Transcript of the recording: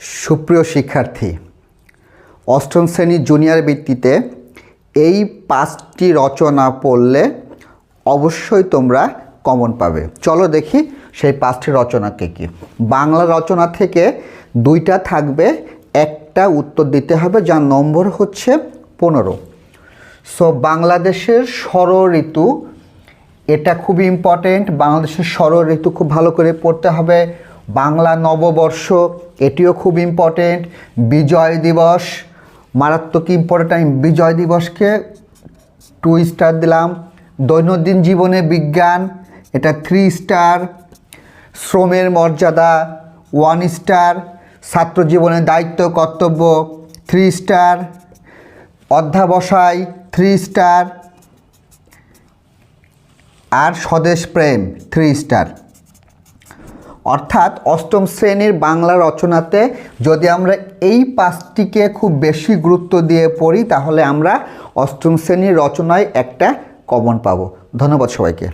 সুপ্রিয় শিক্ষার্থী, অষ্টম শ্রেণীর জুনিয়র বৃত্তিতে এই 5টি রচনা পড়লে অবশ্যই তোমরা কমন পাবে। চলো দেখি সেই 5টি রচনা কি। বাংলা রচনা থেকে 2টা থাকবে, একটা উত্তর দিতে হবে, যার নম্বর হচ্ছে 15। সো বাংলাদেশের ষড়ঋতু, এটা খুবই ইম্পর্টেন্ট। বাংলাদেশের ষড়ঋতু খুব ভালো করে পড়তে হবে। বাংলা নববর্ষ, এটিও খুব ইম্পর্টেন্ট। বিজয় দিবস মারাত্মক ইম্পর্টেন্ট, আমি বিজয় দিবসকে 2 স্টার দিলাম। দৈনন্দিন জীবনে বিজ্ঞান, এটা 3 স্টার। শ্রমের মর্যাদা 1 স্টার। ছাত্র জীবনের দায়িত্ব কর্তব্য 3 স্টার। অধ্যাবসায় 3 স্টার। আর স্বদেশ প্রেম 3 স্টার। অর্থাৎ অষ্টম শ্রেণীর বাংলা রচনাতে যদি আমরা এই 5টিকে খুব বেশি গুরুত্ব দিয়ে পড়ি, তাহলে আমরা অষ্টম শ্রেণীর রচনায় একটা কমন পাবো। ধন্যবাদ সবাইকে।